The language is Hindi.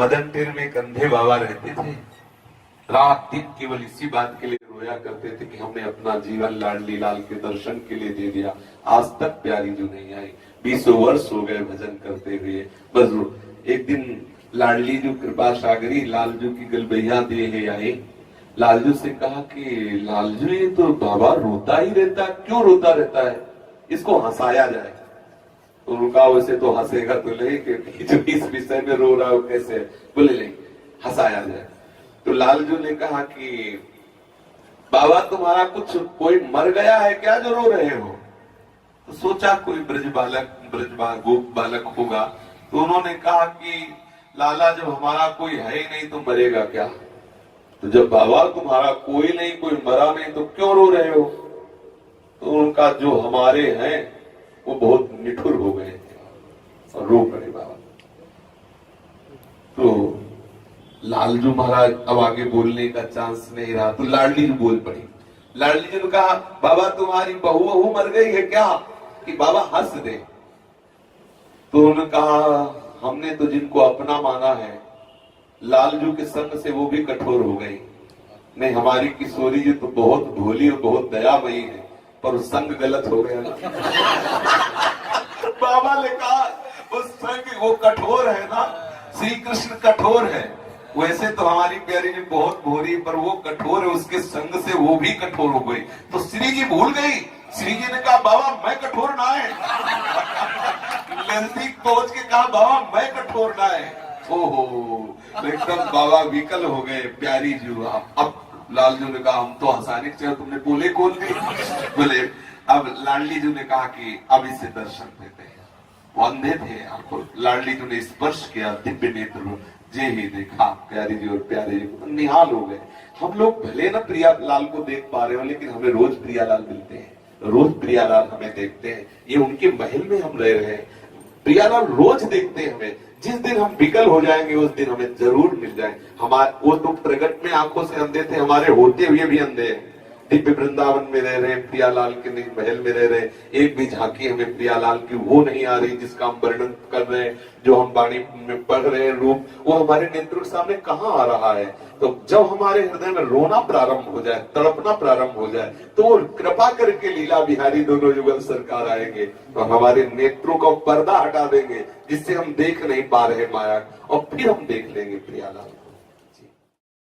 मदनटेर में एक अंधे बाबा रहते थे। रात दिन केवल इसी बात के लिए रोया करते थे कि हमने अपना जीवन लाडली लाल के दर्शन के लिए दे दिया, आज तक प्यारी जो नहीं आई। 20 वर्ष हो गए भजन करते हुए। बस एक दिन लाडली जो कृपा सागरी लालजू की गलबैया दे आए। लालजू से कहा कि लालजू ये तो बाबा रोता ही रहता, क्यों रोता रहता है, इसको हंसाया जाए। तो उनका वैसे तो हंसेगा तो नहीं, जो इस विषय में रो रहा हो कैसे, बोले नहीं हंसाया जाए। तो लालजू ने कहा कि बाबा तुम्हारा कुछ कोई मर गया है क्या जो रो रहे हो। तो सोचा कोई गोप बालक होगा। तो उन्होंने कहा कि लाला जब हमारा कोई है ही नहीं तो मरेगा क्या। तो जब बाबा तुम्हारा कोई नहीं, कोई मरा नहीं तो क्यों रो रहे हो। तो उनका जो हमारे हैं वो बहुत निठुर हो गए और रो पड़े बाबा। तो लालजू महाराज अब आगे बोलने का चांस नहीं रहा, तो लाडली जी बोल पड़ी। लाडली जी ने कहा बाबा तुम्हारी बहू मर गई है क्या कि बाबा हंस दे। तो उन्होंने कहा हमने तो जिनको अपना माना है, लालजू के संग से वो भी कठोर हो गई। नहीं हमारी किशोरी जी तो बहुत भोली और बहुत दयामयी है, पर संग गलत हो गया ना। बाबा ने कहा वो संग वो कठोर है ना, श्री कृष्ण कठोर है, वैसे तो हमारी प्यारी जी बहुत भोरी, पर वो कठोर है, उसके संग से वो भी कठोर हो गई। तो श्री जी भूल गई। श्री जी ने कहा बाबा मैं कठोर ना है। नजदीक पहुंच के कहा बाबा मैं कठोर ना है। ओहो एकदम बाबा विकल हो गए। प्यारी जी अब लालजू ने कहा हम तो हंसाने के, तुमने बोले खोल दी। बोले अब लाडली जी ने कहा कि अब इसे दर्शन देते हैं। वो अंधे थे, आपको लाडली जी ने स्पर्श किया, दिव्य नेत्र जे ही देखा प्यारी जी और प्यारे जी निहाल हो गए। हम लोग भले ना प्रिया लाल को देख पा रहे हो, लेकिन हमें रोज प्रियालाल मिलते हैं, रोज प्रियालाल हमें देखते हैं। ये उनके महल में हम रह रहे हैं, प्रियालाल रोज देखते हैं हमें। जिस दिन हम विकल हो जाएंगे उस दिन हमें जरूर मिल जाए। हमारे वो तो प्रगट में आंखों से अंधे थे, हमारे होते हुए भी अंधे हैं। दिव्य वृंदावन में रह रहे, प्रियालाल के महल में रह रहे, एक भी झांकी हमें प्रियालाल की वो नहीं आ रही जिसका हम वर्णन कर रहे हैं, जो हम वाणी में पढ़ रहे हैं रूप, वो हमारे नेत्रों के सामने कहाँ आ रहा है। तो जब हमारे हृदय में रोना प्रारंभ हो जाए, तड़पना प्रारंभ हो जाए, तो कृपा करके लीला बिहारी दोनों युगल सरकार आएंगे तो हमारे नेत्रों का पर्दा हटा देंगे, जिससे हम देख नहीं पा रहे माया, और फिर हम देख लेंगे प्रियालाल।